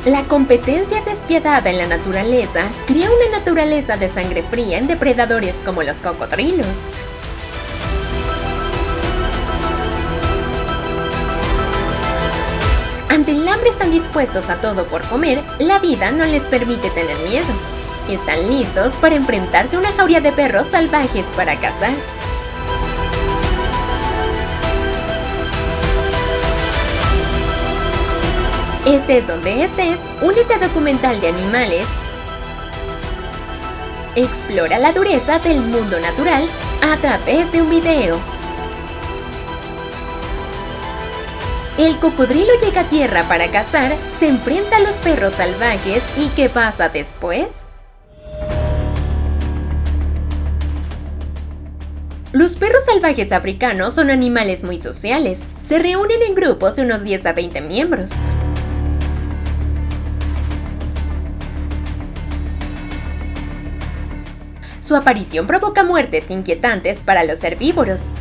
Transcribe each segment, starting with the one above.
La competencia despiadada en la naturaleza crea una naturaleza de sangre fría en depredadores como los cocodrilos. Ante el hambre están dispuestos a todo por comer, la vida no les permite tener miedo. Están listos para enfrentarse a una jauría de perros salvajes para cazar. Estés donde estés, únete a Documental de Animales. Explora la dureza del mundo natural a través de un video. El cocodrilo llega a tierra para cazar, se enfrenta a los perros salvajes y ¿qué pasa después? Los perros salvajes africanos son animales muy sociales. Se reúnen en grupos de unos 10 a 20 miembros. Su aparición provoca muertes inquietantes para los herbívoros.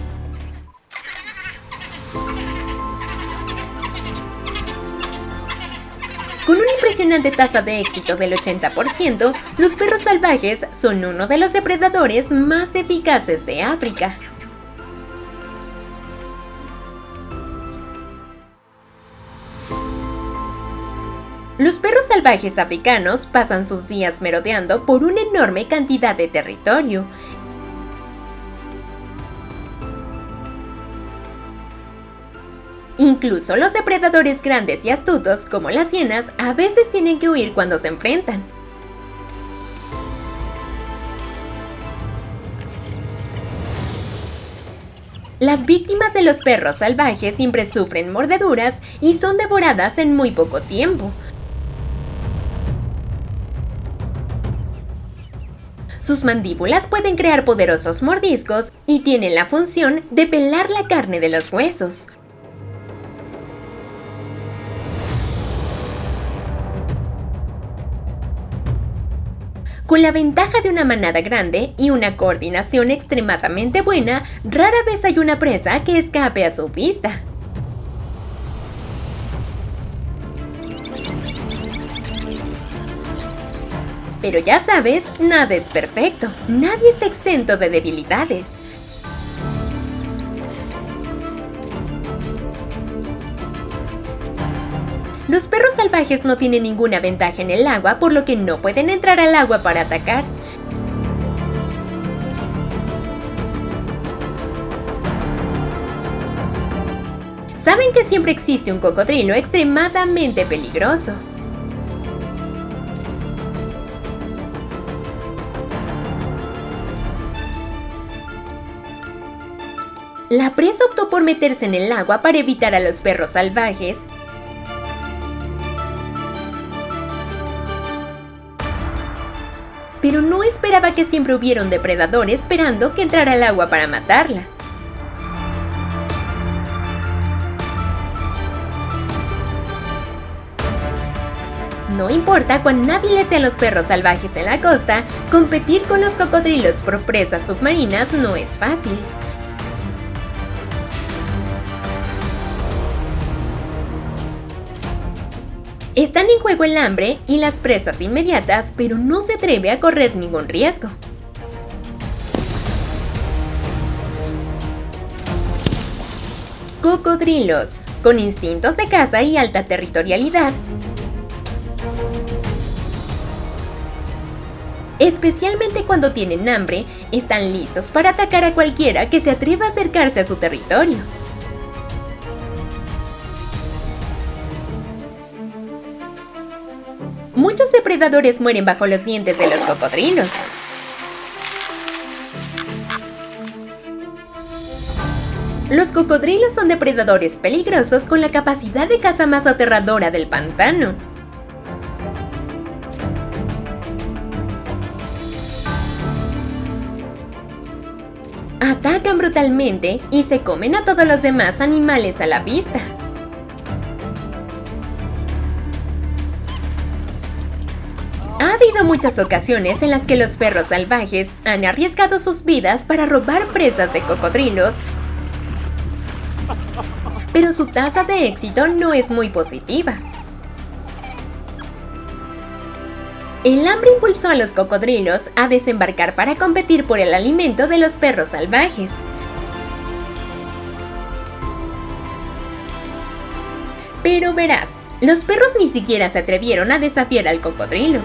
Con una impresionante tasa de éxito del 80%, los perros salvajes son uno de los depredadores más eficaces de África. Los perros salvajes africanos pasan sus días merodeando por una enorme cantidad de territorio. Incluso los depredadores grandes y astutos, como las hienas, a veces tienen que huir cuando se enfrentan. Las víctimas de los perros salvajes siempre sufren mordeduras y son devoradas en muy poco tiempo. Sus mandíbulas pueden crear poderosos mordiscos y tienen la función de pelar la carne de los huesos. Con la ventaja de una manada grande y una coordinación extremadamente buena, rara vez hay una presa que escape a su vista. Pero ya sabes, nada es perfecto. Nadie está exento de debilidades. Los perros salvajes no tienen ninguna ventaja en el agua, por lo que no pueden entrar al agua para atacar. Saben que siempre existe un cocodrilo extremadamente peligroso. La presa optó por meterse en el agua para evitar a los perros salvajes. Pero no esperaba que siempre hubiera un depredador esperando que entrara al agua para matarla. No importa cuán hábiles sean los perros salvajes en la costa, competir con los cocodrilos por presas submarinas no es fácil. Están en juego el hambre y las presas inmediatas, pero no se atreve a correr ningún riesgo. Cocodrilos, con instintos de caza y alta territorialidad. Especialmente cuando tienen hambre, están listos para atacar a cualquiera que se atreva a acercarse a su territorio. Muchos depredadores mueren bajo los dientes de los cocodrilos. Los cocodrilos son depredadores peligrosos con la capacidad de caza más aterradora del pantano. Atacan brutalmente y se comen a todos los demás animales a la vista. Ha habido muchas ocasiones en las que los perros salvajes han arriesgado sus vidas para robar presas de cocodrilos, pero su tasa de éxito no es muy positiva. El hambre impulsó a los cocodrilos a desembarcar para competir por el alimento de los perros salvajes. Pero verás, los perros ni siquiera se atrevieron a desafiar al cocodrilo.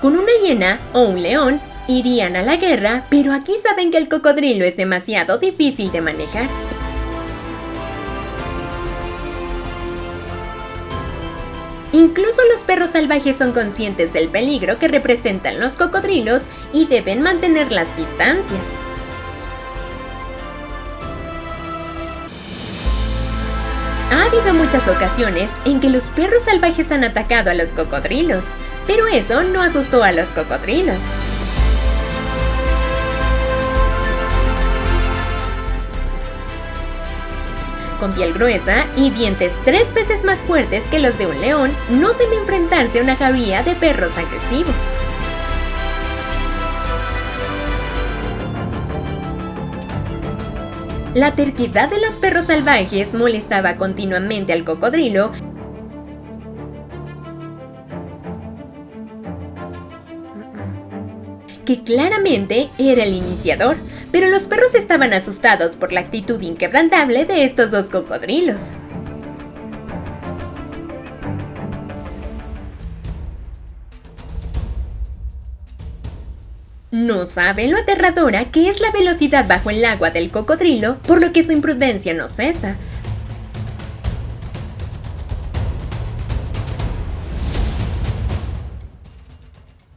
Con una hiena o un león irían a la guerra, pero aquí saben que el cocodrilo es demasiado difícil de manejar. Incluso los perros salvajes son conscientes del peligro que representan los cocodrilos y deben mantener las distancias. Ha habido muchas ocasiones en que los perros salvajes han atacado a los cocodrilos, pero eso no asustó a los cocodrilos. Con piel gruesa y dientes 3 veces más fuertes que los de un león, no debe enfrentarse a una jauría de perros agresivos. La terquedad de los perros salvajes molestaba continuamente al cocodrilo, que claramente era el iniciador, pero los perros estaban asustados por la actitud inquebrantable de estos dos cocodrilos. No saben lo aterradora que es la velocidad bajo el agua del cocodrilo, por lo que su imprudencia no cesa.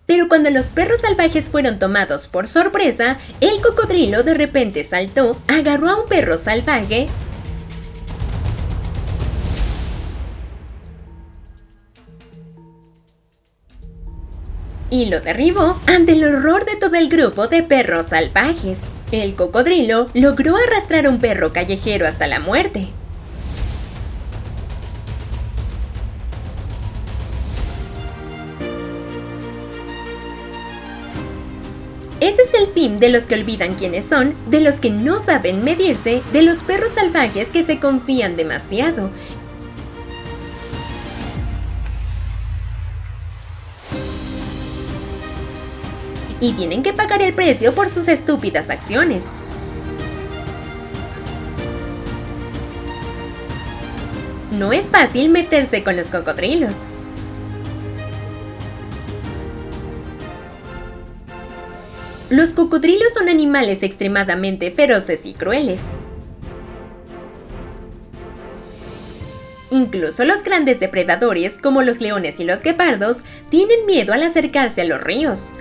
Pero cuando los perros salvajes fueron tomados por sorpresa, el cocodrilo de repente saltó, agarró a un perro salvaje y lo derribó ante el horror de todo el grupo de perros salvajes. El cocodrilo logró arrastrar a un perro callejero hasta la muerte. Ese es el fin de los que olvidan quiénes son, de los que no saben medirse, de los perros salvajes que se confían demasiado. Y tienen que pagar el precio por sus estúpidas acciones. No es fácil meterse con los cocodrilos. Los cocodrilos son animales extremadamente feroces y crueles. Incluso los grandes depredadores, como los leones y los guepardos, tienen miedo al acercarse a los ríos.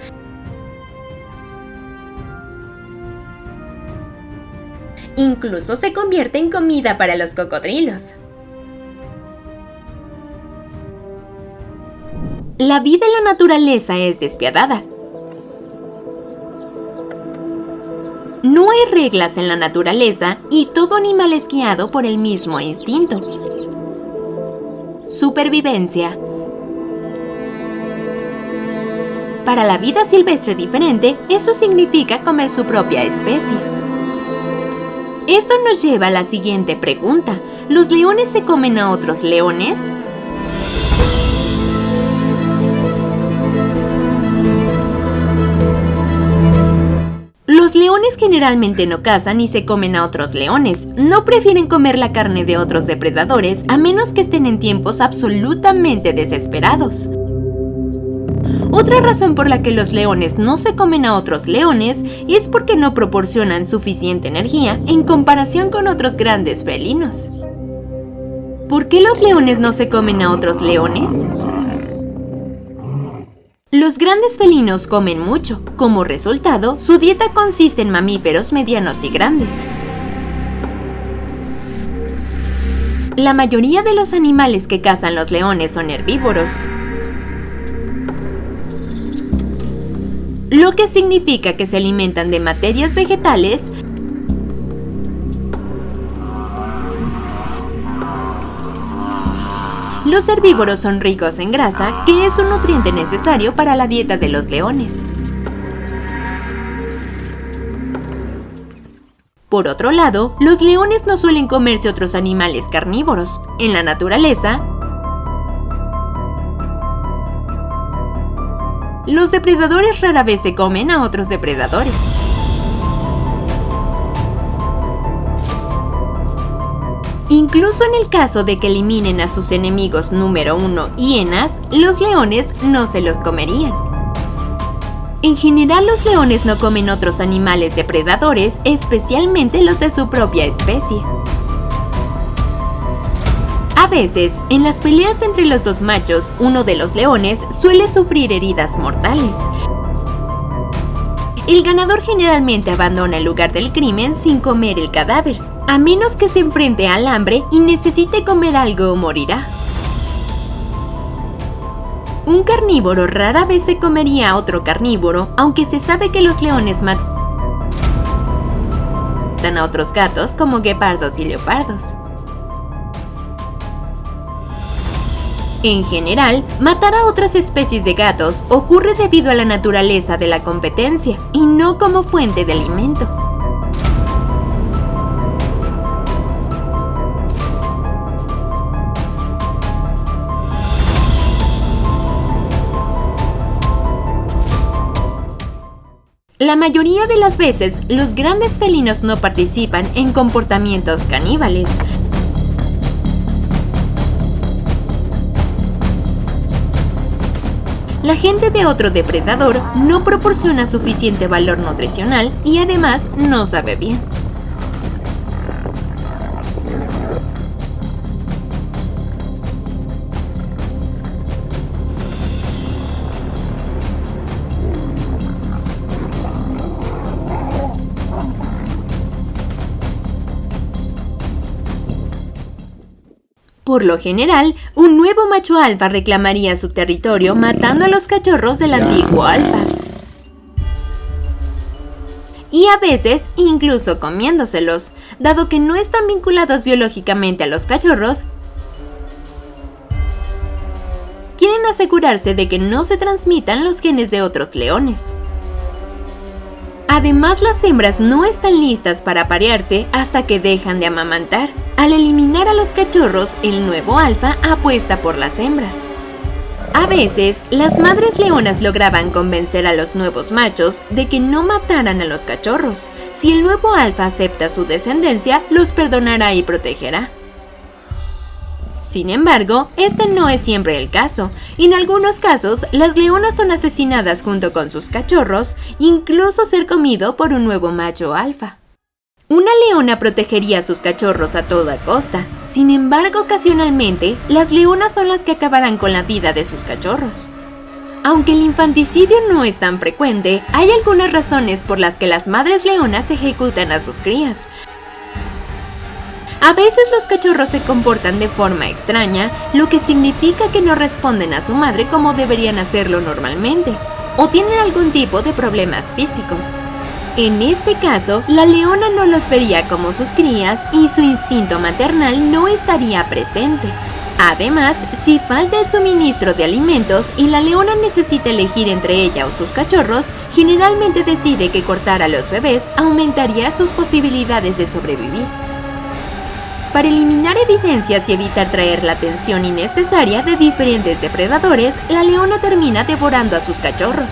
Incluso se convierte en comida para los cocodrilos. La vida en la naturaleza es despiadada. No hay reglas en la naturaleza y todo animal es guiado por el mismo instinto. Supervivencia. Para la vida silvestre diferente, eso significa comer su propia especie. Esto nos lleva a la siguiente pregunta: ¿los leones se comen a otros leones? Los leones generalmente no cazan ni se comen a otros leones, no prefieren comer la carne de otros depredadores a menos que estén en tiempos absolutamente desesperados. Otra razón por la que los leones no se comen a otros leones es porque no proporcionan suficiente energía en comparación con otros grandes felinos. ¿Por qué los leones no se comen a otros leones? Los grandes felinos comen mucho. Como resultado, su dieta consiste en mamíferos medianos y grandes. La mayoría de los animales que cazan los leones son herbívoros, lo que significa que se alimentan de materias vegetales Los herbívoros son ricos en grasa, que es un nutriente necesario para la dieta de los leones. Por otro lado, los leones no suelen comerse otros animales carnívoros. En la naturaleza, los depredadores rara vez se comen a otros depredadores. Incluso en el caso de que eliminen a sus enemigos número 1, hienas, los leones no se los comerían. En general, los leones no comen otros animales depredadores, especialmente los de su propia especie. A veces, en las peleas entre los dos machos, uno de los leones suele sufrir heridas mortales. El ganador generalmente abandona el lugar del crimen sin comer el cadáver, a menos que se enfrente al hambre y necesite comer algo o morirá. Un carnívoro rara vez se comería a otro carnívoro, aunque se sabe que los leones matan a otros gatos como guepardos y leopardos. En general, matar a otras especies de gatos ocurre debido a la naturaleza de la competencia y no como fuente de alimento. La mayoría de las veces, los grandes felinos no participan en comportamientos caníbales. La gente de otro depredador no proporciona suficiente valor nutricional y además no sabe bien. Por lo general, un nuevo macho alfa reclamaría su territorio matando a los cachorros del antiguo alfa. Y a veces incluso comiéndoselos, dado que no están vinculados biológicamente a los cachorros. Quieren asegurarse de que no se transmitan los genes de otros leones. Además, las hembras no están listas para aparearse hasta que dejan de amamantar. Al eliminar a los cachorros, el nuevo alfa apuesta por las hembras. A veces, las madres leonas lograban convencer a los nuevos machos de que no mataran a los cachorros. Si el nuevo alfa acepta su descendencia, los perdonará y protegerá. Sin embargo, este no es siempre el caso. En algunos casos, las leonas son asesinadas junto con sus cachorros, incluso ser comido por un nuevo macho alfa. Una leona protegería a sus cachorros a toda costa. Sin embargo, ocasionalmente, las leonas son las que acabarán con la vida de sus cachorros. Aunque el infanticidio no es tan frecuente, hay algunas razones por las que las madres leonas ejecutan a sus crías. A veces los cachorros se comportan de forma extraña, lo que significa que no responden a su madre como deberían hacerlo normalmente, o tienen algún tipo de problemas físicos. En este caso, la leona no los vería como sus crías y su instinto maternal no estaría presente. Además, si falta el suministro de alimentos y la leona necesita elegir entre ella o sus cachorros, generalmente decide que cortar a los bebés aumentaría sus posibilidades de sobrevivir. Para eliminar evidencias y evitar traer la atención innecesaria de diferentes depredadores, la leona termina devorando a sus cachorros.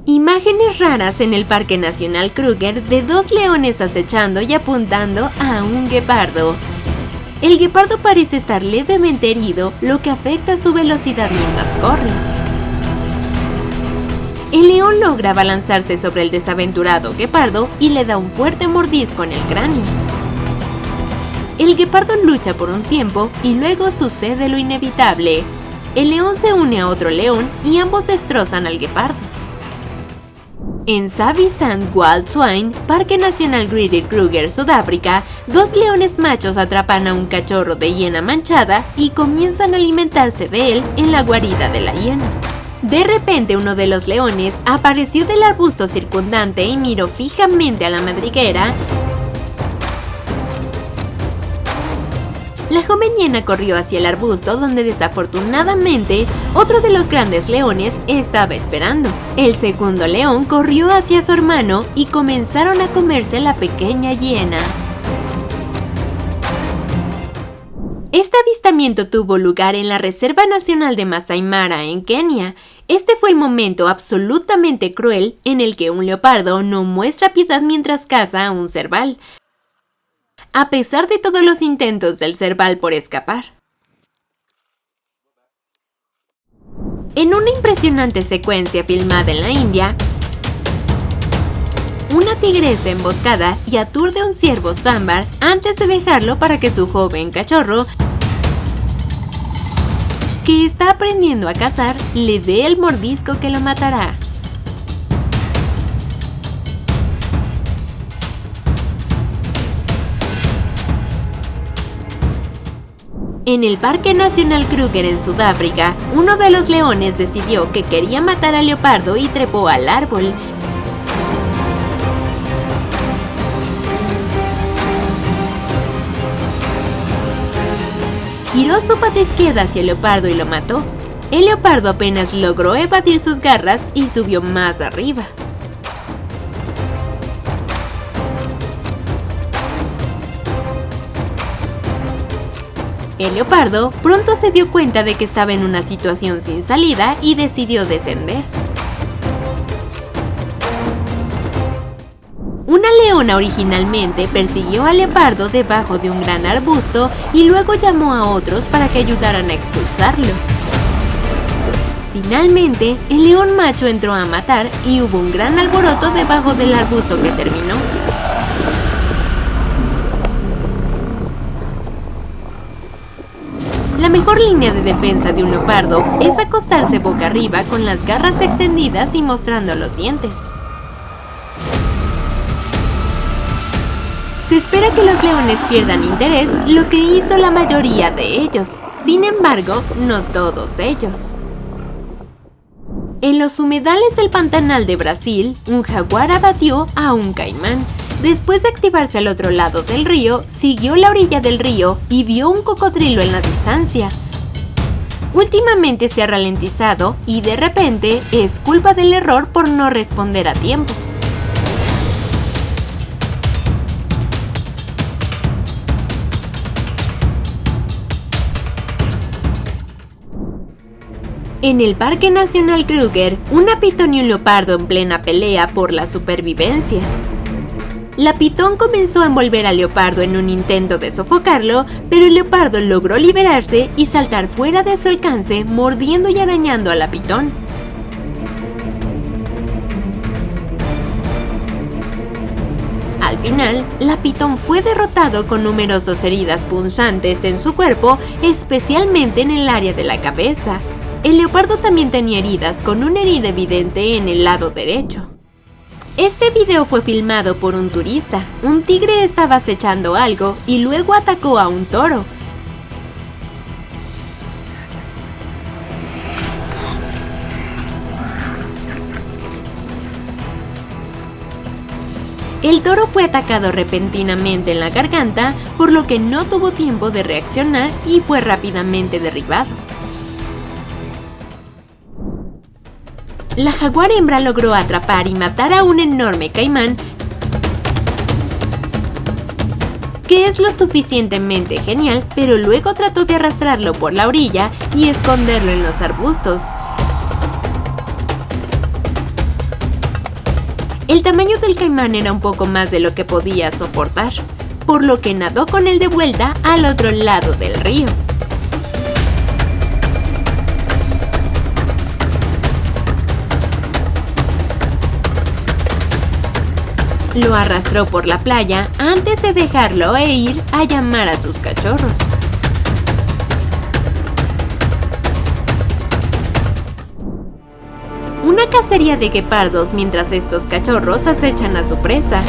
Imágenes raras en el Parque Nacional Kruger de dos leones acechando y apuntando a un guepardo. El guepardo parece estar levemente herido, lo que afecta su velocidad mientras corre. El león logra abalanzarse sobre el desaventurado guepardo y le da un fuerte mordisco en el cráneo. El guepardo lucha por un tiempo y luego sucede lo inevitable. El león se une a otro león y ambos destrozan al guepardo. En Savisand Wildtwine, Parque Nacional Greater Kruger, Sudáfrica, dos leones machos atrapan a un cachorro de hiena manchada y comienzan a alimentarse de él en la guarida de la hiena. De repente, uno de los leones apareció del arbusto circundante y miró fijamente a la madriguera. La joven hiena corrió hacia el arbusto donde desafortunadamente otro de los grandes leones estaba esperando. El segundo león corrió hacia su hermano y comenzaron a comerse la pequeña hiena. Este avistamiento tuvo lugar en la Reserva Nacional de Masai Mara, en Kenia. Este fue el momento absolutamente cruel en el que un leopardo no muestra piedad mientras caza a un cerval, a pesar de todos los intentos del cerval por escapar. En una impresionante secuencia filmada en la India, una tigresa emboscada y aturde a un ciervo sámbar antes de dejarlo para que su joven cachorro, que está aprendiendo a cazar, le dé el mordisco que lo matará. En el Parque Nacional Kruger en Sudáfrica, uno de los leones decidió que quería matar al leopardo y trepó al árbol. Giró su pata izquierda hacia el leopardo y lo mató. El leopardo apenas logró evadir sus garras y subió más arriba. El leopardo pronto se dio cuenta de que estaba en una situación sin salida y decidió descender. Una leona originalmente persiguió al leopardo debajo de un gran arbusto y luego llamó a otros para que ayudaran a expulsarlo. Finalmente, el león macho entró a matar y hubo un gran alboroto debajo del arbusto que terminó. La mejor línea de defensa de un leopardo es acostarse boca arriba con las garras extendidas y mostrando los dientes. Se espera que los leones pierdan interés, lo que hizo la mayoría de ellos. Sin embargo, no todos ellos. En los humedales del Pantanal de Brasil, un jaguar abatió a un caimán. Después de activarse al otro lado del río, siguió la orilla del río y vio un cocodrilo en la distancia. Últimamente se ha ralentizado y de repente es culpa del error por no responder a tiempo. En el Parque Nacional Kruger, una pitón y un leopardo en plena pelea por la supervivencia. La pitón comenzó a envolver al leopardo en un intento de sofocarlo, pero el leopardo logró liberarse y saltar fuera de su alcance, mordiendo y arañando a la pitón. Al final, la pitón fue derrotado con numerosas heridas punzantes en su cuerpo, especialmente en el área de la cabeza. El leopardo también tenía heridas, con una herida evidente en el lado derecho. Este video fue filmado por un turista. Un tigre estaba acechando algo y luego atacó a un toro. El toro fue atacado repentinamente en la garganta, por lo que no tuvo tiempo de reaccionar y fue rápidamente derribado. La jaguar hembra logró atrapar y matar a un enorme caimán, que es lo suficientemente genial, pero luego trató de arrastrarlo por la orilla y esconderlo en los arbustos. El tamaño del caimán era un poco más de lo que podía soportar, por lo que nadó con él de vuelta al otro lado del río. Lo arrastró por la playa antes de dejarlo e ir a llamar a sus cachorros. Una cacería de guepardos mientras estos cachorros acechan a su presa.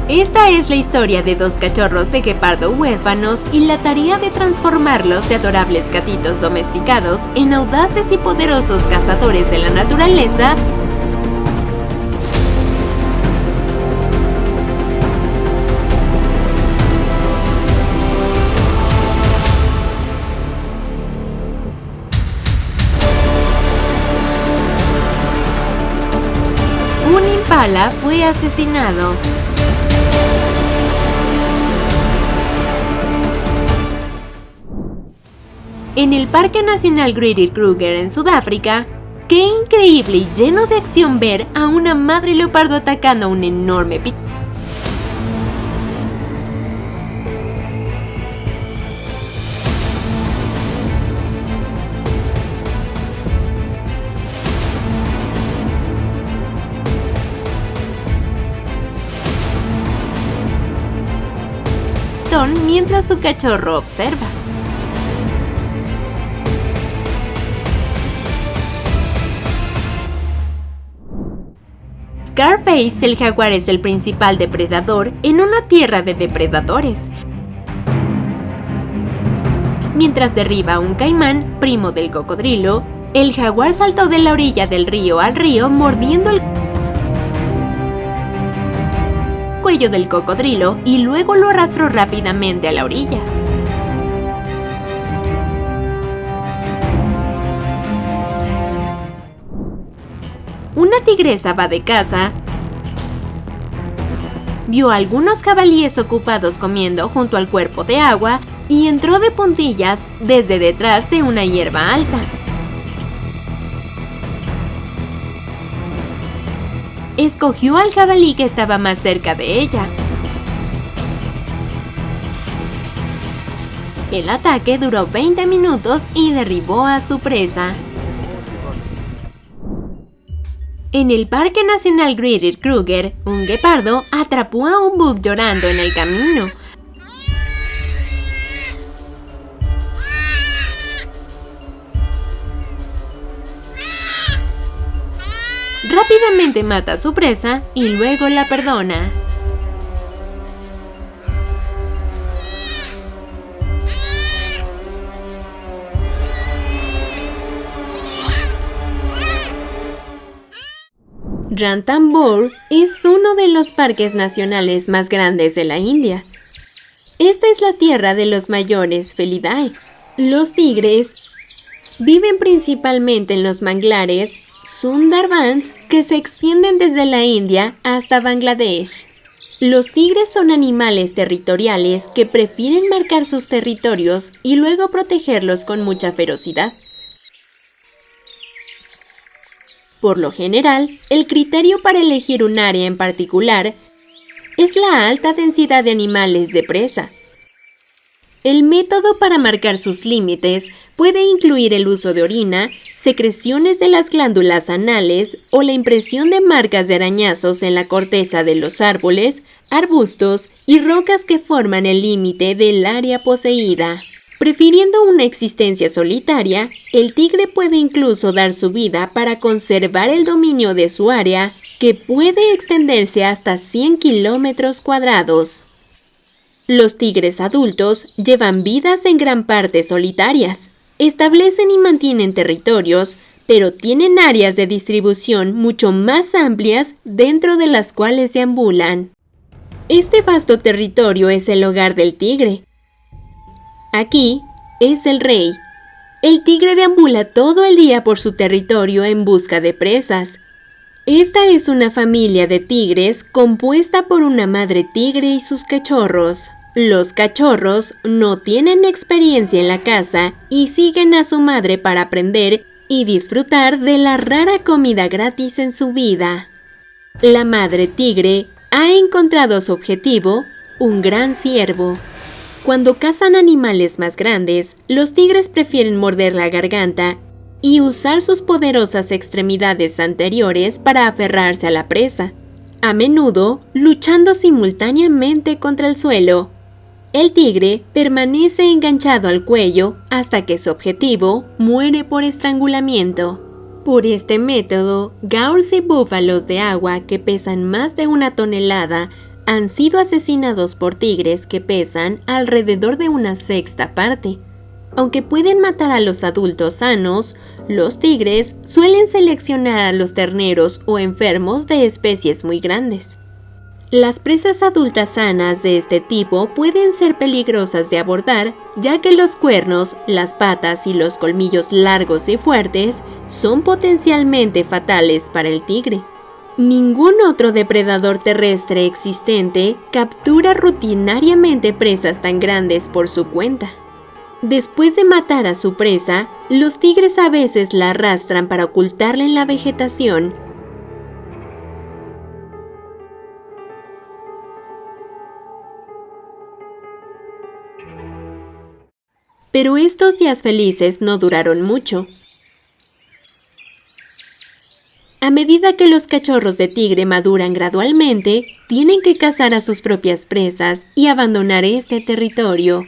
Esta es la historia de dos cachorros de guepardo huérfanos y la tarea de transformarlos de adorables gatitos domesticados en audaces y poderosos cazadores de la naturaleza koala fue asesinado. En el Parque Nacional Great Kruger en Sudáfrica, qué increíble y lleno de acción ver a una madre leopardo atacando a un enorme pitón. Mientras su cachorro observa. Scarface, el jaguar, es el principal depredador en una tierra de depredadores. Mientras derriba a un caimán, primo del cocodrilo, el jaguar saltó de la orilla del río al río mordiendo el cuello del cocodrilo y luego lo arrastró rápidamente a la orilla. Una tigresa va de caza, vio a algunos jabalíes ocupados comiendo junto al cuerpo de agua y entró de puntillas desde detrás de una hierba alta. Escogió al jabalí que estaba más cerca de ella. El ataque duró 20 minutos y derribó a su presa. En el Parque Nacional Great Kruger, un guepardo atrapó a un búho llorando en el camino. Rápidamente mata a su presa y luego la perdona. Ranthambore es uno de los parques nacionales más grandes de la India. Esta es la tierra de los mayores Felidae. Los tigres viven principalmente en los manglares Sundarbans que se extienden desde la India hasta Bangladesh. Los tigres son animales territoriales que prefieren marcar sus territorios y luego protegerlos con mucha ferocidad. Por lo general, el criterio para elegir un área en particular es la alta densidad de animales de presa. El método para marcar sus límites puede incluir el uso de orina, secreciones de las glándulas anales o la impresión de marcas de arañazos en la corteza de los árboles, arbustos y rocas que forman el límite del área poseída. Prefiriendo una existencia solitaria, el tigre puede incluso dar su vida para conservar el dominio de su área, que puede extenderse hasta 100 kilómetros cuadrados. Los tigres adultos llevan vidas en gran parte solitarias. Establecen y mantienen territorios, pero tienen áreas de distribución mucho más amplias dentro de las cuales deambulan. Este vasto territorio es el hogar del tigre. Aquí es el rey. El tigre deambula todo el día por su territorio en busca de presas. Esta es una familia de tigres compuesta por una madre tigre y sus cachorros. Los cachorros no tienen experiencia en la caza y siguen a su madre para aprender y disfrutar de la rara comida gratis en su vida. La madre tigre ha encontrado su objetivo, un gran ciervo. Cuando cazan animales más grandes, los tigres prefieren morder la garganta y usar sus poderosas extremidades anteriores para aferrarse a la presa, a menudo luchando simultáneamente contra el suelo. El tigre permanece enganchado al cuello hasta que su objetivo muere por estrangulamiento. Por este método, gaurs y búfalos de agua que pesan más de 1 tonelada han sido asesinados por tigres que pesan alrededor de 1/6 parte. Aunque pueden matar a los adultos sanos, los tigres suelen seleccionar a los terneros o enfermos de especies muy grandes. Las presas adultas sanas de este tipo pueden ser peligrosas de abordar, ya que los cuernos, las patas y los colmillos largos y fuertes son potencialmente fatales para el tigre. Ningún otro depredador terrestre existente captura rutinariamente presas tan grandes por su cuenta. Después de matar a su presa, los tigres a veces la arrastran para ocultarla en la vegetación. Pero estos días felices no duraron mucho. A medida que los cachorros de tigre maduran gradualmente, tienen que cazar a sus propias presas y abandonar este territorio.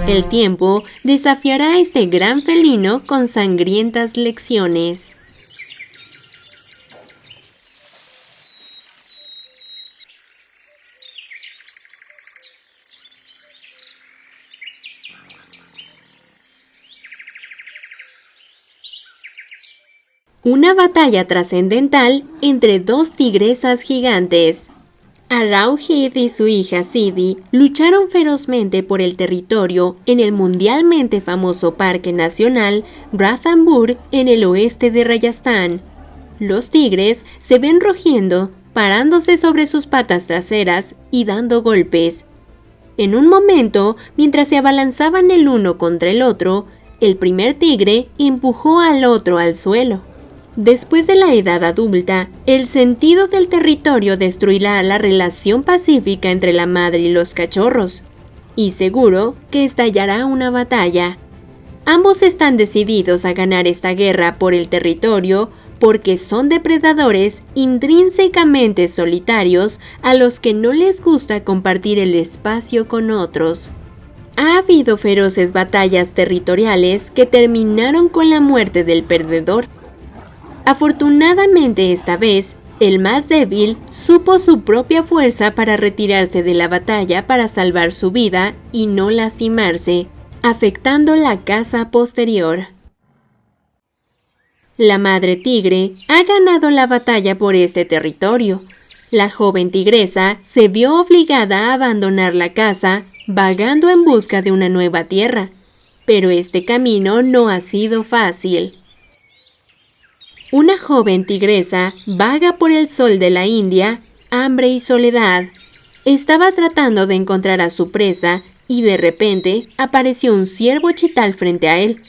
El tiempo desafiará a este gran felino con sangrientas lecciones. Una batalla trascendental entre dos tigresas gigantes. Arrowhead y su hija Sidi lucharon ferozmente por el territorio en el mundialmente famoso Parque Nacional Ranthambore en el oeste de Rajasthan. Los tigres se ven rugiendo, parándose sobre sus patas traseras y dando golpes. En un momento, mientras se abalanzaban el uno contra el otro, el primer tigre empujó al otro al suelo. Después de la edad adulta, el sentido del territorio destruirá la relación pacífica entre la madre y los cachorros, y seguro que estallará una batalla. Ambos están decididos a ganar esta guerra por el territorio porque son depredadores intrínsecamente solitarios a los que no les gusta compartir el espacio con otros. Ha habido feroces batallas territoriales que terminaron con la muerte del perdedor. Afortunadamente esta vez, el más débil supo su propia fuerza para retirarse de la batalla para salvar su vida y no lastimarse, afectando la caza posterior. La madre tigre ha ganado la batalla por este territorio. La joven tigresa se vio obligada a abandonar la caza, vagando en busca de una nueva tierra, pero este camino no ha sido fácil. Una joven tigresa vaga por el sol de la India, hambre y soledad. Estaba tratando de encontrar a su presa y de repente apareció un ciervo chital frente a él.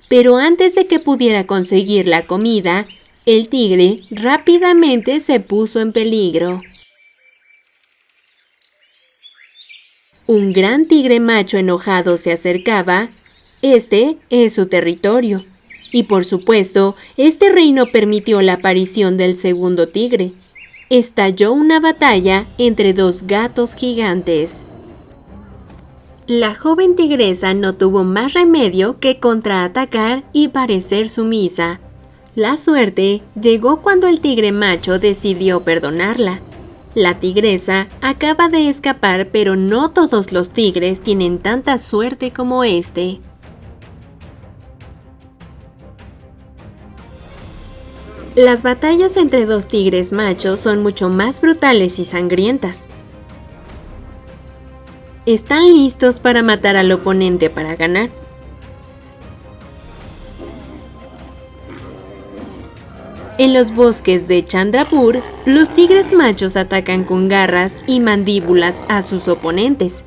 Pero antes de que pudiera conseguir la comida, el tigre rápidamente se puso en peligro. Un gran tigre macho enojado se acercaba. Este es su territorio. Y por supuesto, este reino permitió la aparición del segundo tigre. Estalló una batalla entre dos gatos gigantes. La joven tigresa no tuvo más remedio que contraatacar y parecer sumisa. La suerte llegó cuando el tigre macho decidió perdonarla. La tigresa acaba de escapar, pero no todos los tigres tienen tanta suerte como este. Las batallas entre dos tigres machos son mucho más brutales y sangrientas. Están listos para matar al oponente para ganar. En los bosques de Chandrapur, los tigres machos atacan con garras y mandíbulas a sus oponentes.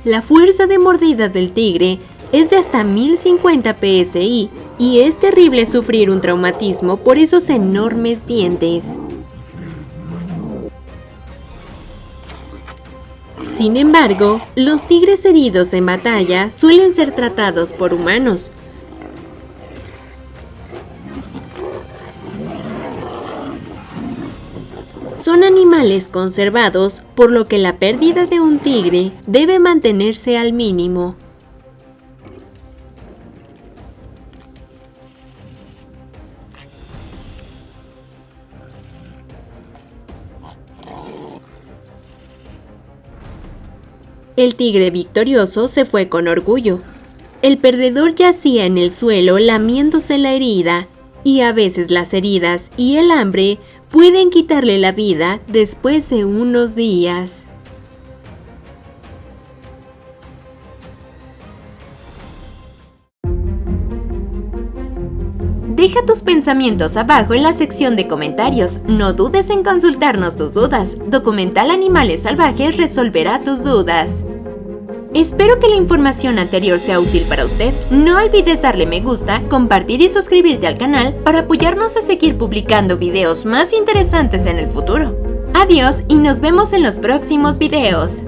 La fuerza de mordida del tigre es de hasta 1050 psi y es terrible sufrir un traumatismo por esos enormes dientes. Sin embargo, los tigres heridos en batalla suelen ser tratados por humanos. Son animales conservados, por lo que la pérdida de un tigre debe mantenerse al mínimo. El tigre victorioso se fue con orgullo. El perdedor yacía en el suelo lamiéndose la herida, y a veces las heridas y el hambre pueden quitarle la vida después de unos días. Deja tus pensamientos abajo en la sección de comentarios. No dudes en consultarnos tus dudas. Documental Animales Salvajes resolverá tus dudas. Espero que la información anterior sea útil para usted. No olvides darle me gusta, compartir y suscribirte al canal para apoyarnos a seguir publicando videos más interesantes en el futuro. Adiós y nos vemos en los próximos videos.